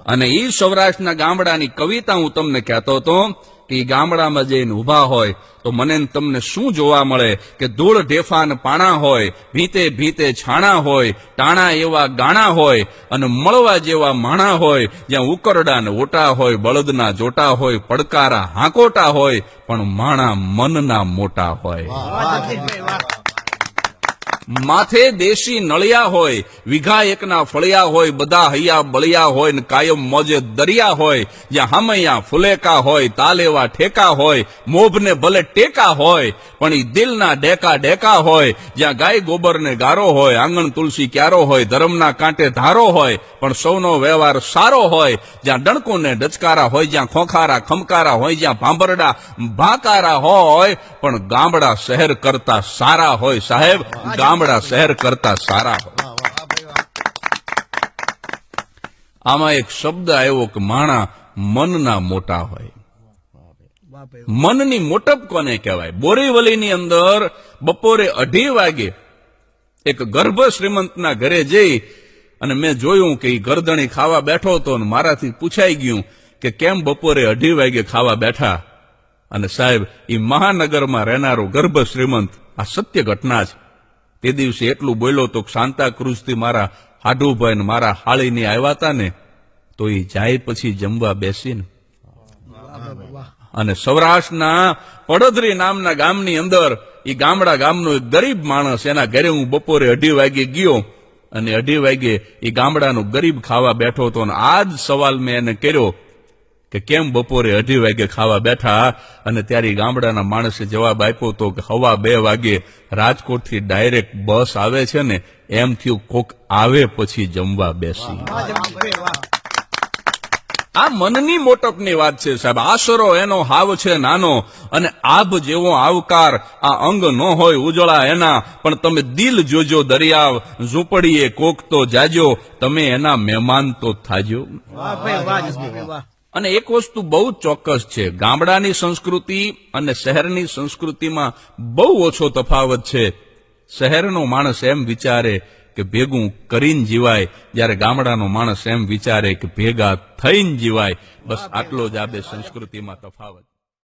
અને ઈ સૌરાષ્ટ્રના ગામડાની કવિતા હું તમને કહેતો હતો કે ઈ ગામડામાં જઈને ઉભા હોય તો મને ને તમને શું જોવા મળે કે ધૂળ ઢેફાન પાણા હોય, ભીતે ભીતે છાણા હોય, ટાણા એવા ગાણા હોય અને મળવા જેવા માણા હોય, જ્યાં ઉકરડા ને ઓટા હોય, બળદના જોટા હોય, પડકારા હાંકોટા હોય, પણ માણા મનના મોટા હોય. માથે દેશી નળિયા હોય, વીઘા એકના ફળિયા હોય, બધા હૈયા બળિયા હોય ને કાયમ મોજે દરિયા હોય, જ્યાં હામૈયા ફુલેકા હોય, તાલેવા ઠેકા હોય, મોભને ભલે ટેકા હોય, પણ ઈ દિલના ડેકા ડેકા હોય, જ્યાં ગાય ગોબરને ગારો હોય, આંગણ તુલસી ક્યારો હોય, ધર્મના કાંટે ધારો હોય, પણ સૌનો વ્યવહાર સારો હોય, જ્યાં ડણકોને ડચકારા હોય, જ્યાં ખોખારા ખમકારા હોય, જ્યાં ભાંભરડા ભાકારા હોય, પણ ગામડા શહેર કરતા સારા હોય. સાહેબ, ગામડા શહેર કરતા સારા હોય. આમાં એક શબ્દ આવ્યો કે માણા મનના મોટા હોય. મનની મોટપ કોને કહેવાય? બોરીવલીની અંદર બપોરે 2:30 વાગે એક ગર્ભ શ્રીમંતના ઘરે જઈ અને મેં જોયું કે ઈ ગરદણી ખાવા બેઠો હતો ને મારાથી પૂછાઈ ગયું કે કેમ બપોરે 2:30 વાગે ખાવા બેઠા? અને સાહેબ, ઈ મહાનગરમાં રહેનારો ગર્ભ શ્રીમંત, આ સત્ય ઘટના છે. તે દિવસે એટલું બોલ્યો તો સાંતા ક્રુઝથી મારા હાડુભાઈ ને મારા હાળીની આવ્યા હતા ને, તો એ જાય પછી જમવા બેસીને. અને સૌરાષ્ટ્રના પડદરી નામના ગામની અંદર એ ગામનો એક ગરીબ માણસ, એના ઘરે હું બપોરે 2:30 વાગે ગયો અને 2:30 વાગે એ ગામડાનો ગરીબ ખાવા બેઠો હતો. અને આ જ સવાલ મેં એને કર્યો કે કેમ બપોરે 2:30 વાગે ખાવા બેઠા? અને ત્યારે ગામડાના માણસે જવાબ આપ્યો હતો કે 2:15 વાગે રાજકોટથી ડાયરેક્ટ બસ આવે છે ને, એમ થયું કોક આવે પછી જમવા બેસી. આ મનની મોટપની વાત છે સાહેબ. આશરો એનો હાવ છે નાનો અને આભ જેવો આવકાર આ અંગ ન હોય ઉજળા એના, પણ તમે દિલ જોજો દરિયાવ, ઝૂંપડીએ કોક તો જાજો, તમે એના મહેમાન તો થાજો. અને એક વસ્તુ બહુ ચોક્કસ છે, ગામડાની સંસ્કૃતિ અને શહેરની સંસ્કૃતિમાં બહુ ઓછો તફાવત છે. શહેરનો માણસ એમ વિચારે કે ભેગું કરીને જીવાય, જ્યારે ગામડાનો માણસ એમ વિચારે કે ભેગા થઈને જીવાય. બસ આટલો જ આ બે સંસ્કૃતિમાં તફાવત.